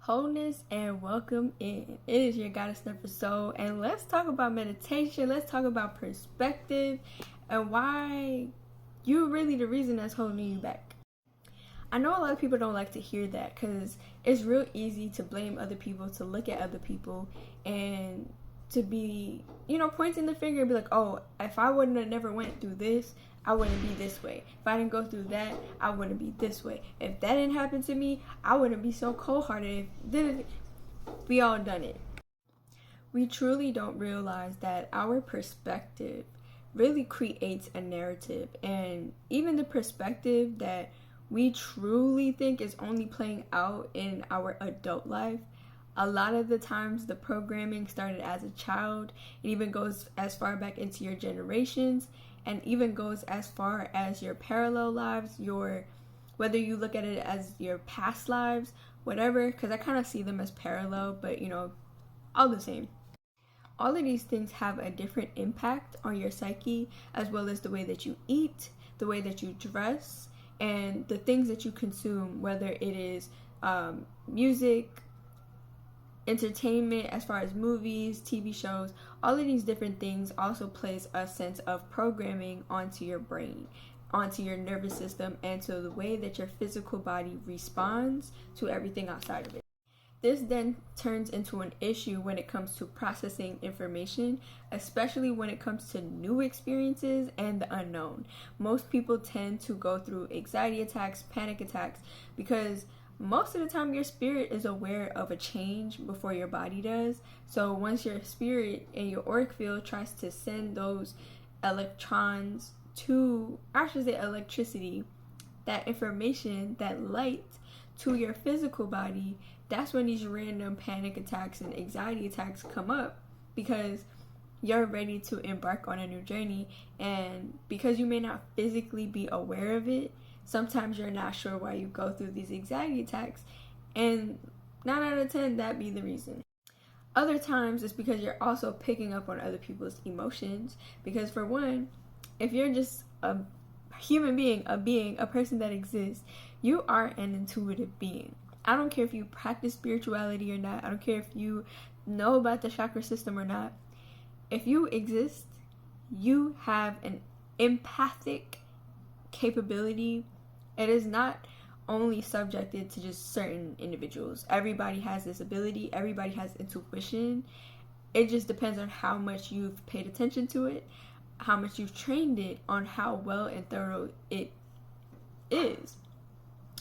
Wholeness and welcome in. It is your goddess number soul, and let's talk about meditation. Let's talk about perspective and why you're really the reason that's holding you back. I know a lot of people don't like to hear that because it's real easy to blame other people, to look at other people, and to be, pointing the finger and be like, oh, if I wouldn't have never went through this, I wouldn't be this way. If I didn't go through that, I wouldn't be this way. If that didn't happen to me, I wouldn't be so cold-hearted. We all done it. We truly don't realize that our perspective really creates a narrative, and even the perspective that we truly think is only playing out in our adult life, a lot of the times the programming started as a child. It even goes as far back into your generations, and even goes as far as your parallel lives, whether you look at it as your past lives, whatever, because I kind of see them as parallel, but all the same. All of these things have a different impact on your psyche, as well as the way that you eat, the way that you dress, and the things that you consume, whether it is music, entertainment, as far as movies, TV shows. All of these different things also place a sense of programming onto your brain, onto your nervous system, and to the way that your physical body responds to everything outside of it. This then turns into an issue when it comes to processing information, especially when it comes to new experiences and the unknown. Most people tend to go through anxiety attacks, panic attacks, because most of the time your spirit is aware of a change before your body does. So once your spirit and your auric field tries to send those electrons to, I should say electricity, that information, that light to your physical body, that's when these random panic attacks and anxiety attacks come up, because you're ready to embark on a new journey, and because you may not physically be aware of it, sometimes you're not sure why you go through these anxiety attacks, and 9 out of 10 that be the reason. Other times it's because you're also picking up on other people's emotions, because for one, if you're just a human being, a person that exists, you are an intuitive being. I don't care if you practice spirituality or not. I don't care if you know about the chakra system or not. If you exist, you have an empathic capability. It is not only subjected to just certain individuals. Everybody has this ability. Everybody has intuition. It just depends on how much you've paid attention to it, how much you've trained it, on how well and thorough it is.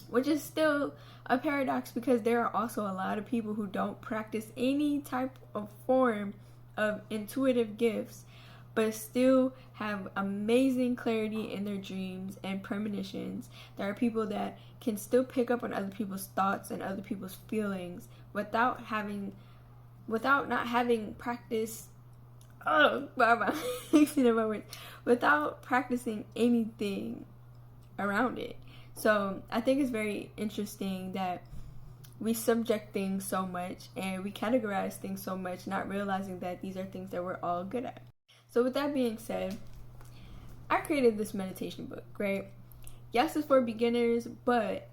Which is still a paradox, because there are also a lot of people who don't practice any type of form of intuitive gifts, but still have amazing clarity in their dreams and premonitions. There are people that can still pick up on other people's thoughts and other people's feelings without not having practiced without practicing anything around it. So I think it's very interesting that we subject things so much and we categorize things so much, not realizing that these are things that we're all good at. So with that being said, I created this meditation book, right? Yes, it's for beginners, but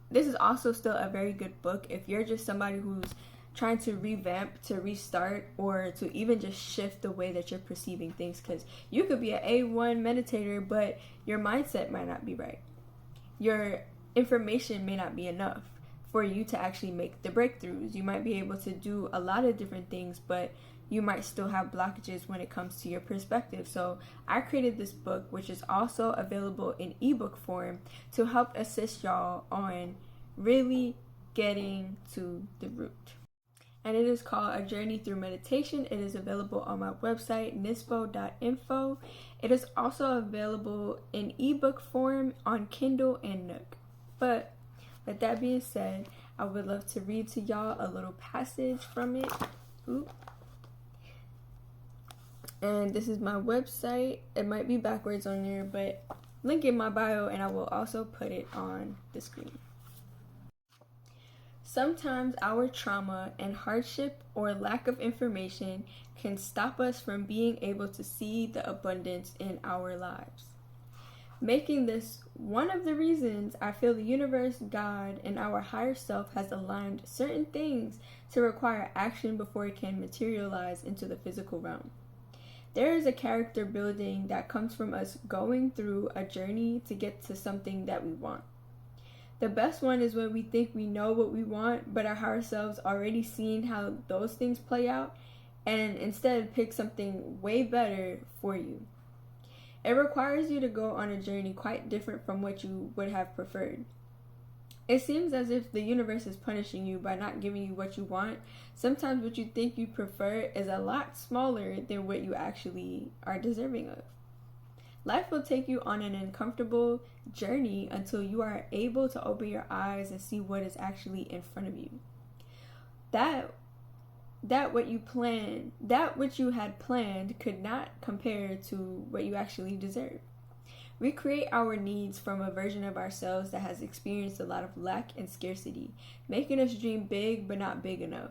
this is also still a very good book if you're just somebody who's trying to revamp, to restart, or to even just shift the way that you're perceiving things, because you could be an A1 meditator, but your mindset might not be right. Your information may not be enough for you to actually make the breakthroughs. You might be able to do a lot of different things, but you might still have blockages when it comes to your perspective. So I created this book, which is also available in ebook form, to help assist y'all on really getting to the root. And it is called A Journey Through Meditation. It is available on my website, nispo.info. It is also available in ebook form on Kindle and Nook. But with that being said, I would love to read to y'all a little passage from it. And this is my website. It might be backwards on there, but link in my bio, and I will also put it on the screen. Sometimes our trauma and hardship or lack of information can stop us from being able to see the abundance in our lives. making this one of the reasons I feel the universe, God, and our higher self has aligned certain things to require action before it can materialize into the physical realm. There is a character building that comes from us going through a journey to get to something that we want. The best one is when we think we know what we want, but our higher selves already seen how those things play out, and instead pick something way better for you. It requires you to go on a journey quite different from what you would have preferred. It seems as if the universe is punishing you by not giving you what you want. Sometimes what you think you prefer is a lot smaller than what you actually are deserving of. Life will take you on an uncomfortable journey until you are able to open your eyes and see what is actually in front of you. That which you had planned could not compare to what you actually deserve. We create our needs from a version of ourselves that has experienced a lot of lack and scarcity, making us dream big but not big enough.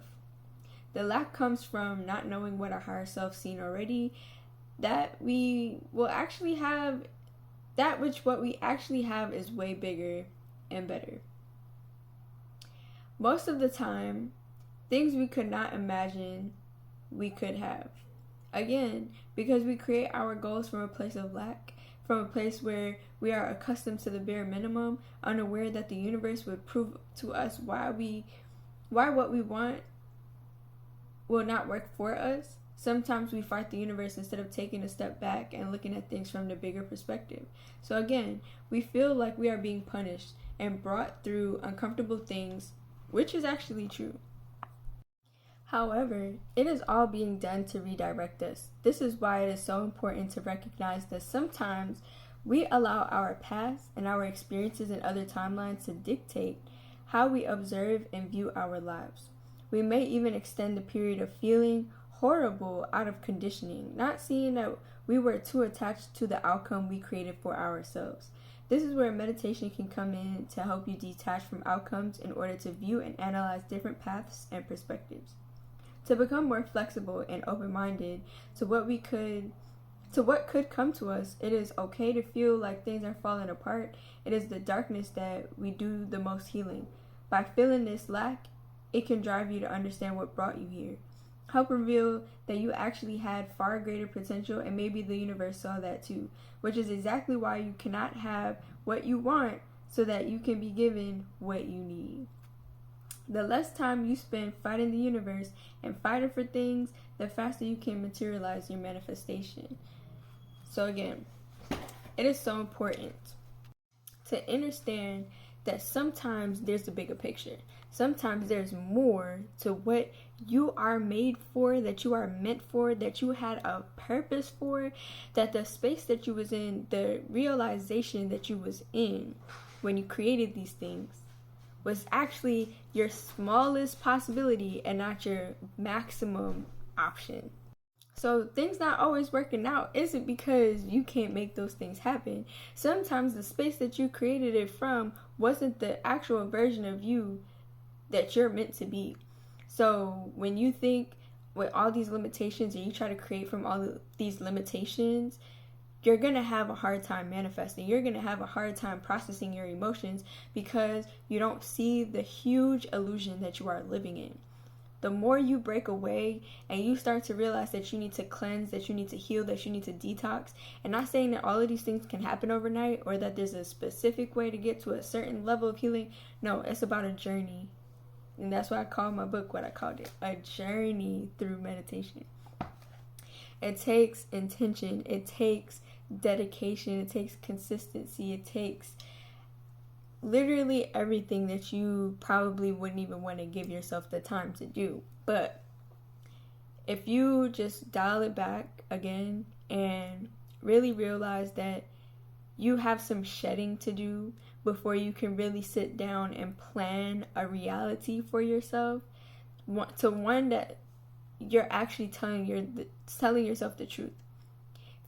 The lack comes from not knowing what our higher self seen already, that we will actually have, that which what we actually have is way bigger and better. Most of the time, things we could not imagine we could have. Again, because we create our goals from a place of lack, from a place where we are accustomed to the bare minimum, unaware that the universe would prove to us why what we want will not work for us. Sometimes we fight the universe instead of taking a step back and looking at things from the bigger perspective. So again, we feel like we are being punished and brought through uncomfortable things, which is actually true. However, it is all being done to redirect us. This is why it is so important to recognize that sometimes we allow our past and our experiences in other timelines to dictate how we observe and view our lives. We may even extend the period of feeling horrible out of conditioning, not seeing that we were too attached to the outcome we created for ourselves. This is where meditation can come in to help you detach from outcomes in order to view and analyze different paths and perspectives. To become more flexible and open-minded to what could come to us, it is okay to feel like things are falling apart. It is the darkness that we do the most healing. By feeling this lack, it can drive you to understand what brought you here. Help reveal that you actually had far greater potential, and maybe the universe saw that too, which is exactly why you cannot have what you want so that you can be given what you need. The less time you spend fighting the universe and fighting for things, the faster you can materialize your manifestation. So again, it is so important to understand that sometimes there's a bigger picture. Sometimes there's more to what you are made for, that you are meant for, that you had a purpose for, that the space that you was in, the realization that you was in when you created these things was actually your smallest possibility and not your maximum option. So things not always working out isn't because you can't make those things happen. Sometimes the space that you created it from wasn't the actual version of you that you're meant to be. So when you think with all these limitations and you try to create from all these limitations, you're going to have a hard time manifesting. You're going to have a hard time processing your emotions because you don't see the huge illusion that you are living in. The more you break away and you start to realize that you need to cleanse, that you need to heal, that you need to detox, and not saying that all of these things can happen overnight or that there's a specific way to get to a certain level of healing. No, it's about a journey. And that's why I called my book what I called it, a journey through meditation. It takes intention, it takes dedication, it takes consistency, it takes literally everything that you probably wouldn't even want to give yourself the time to do. But if you just dial it back again and really realize that you have some shedding to do before you can really sit down and plan a reality for yourself, to one that you're actually telling yourself the truth.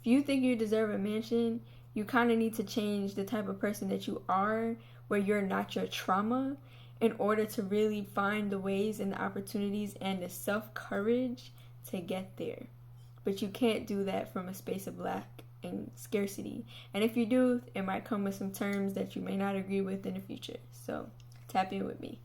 If you think you deserve a mansion, you kind of need to change the type of person that you are, where you're not your trauma, in order to really find the ways and the opportunities and the self-courage to get there. But you can't do that from a space of lack. and scarcity. And if you do, it might come with some terms that you may not agree with in the future. So tap in with me.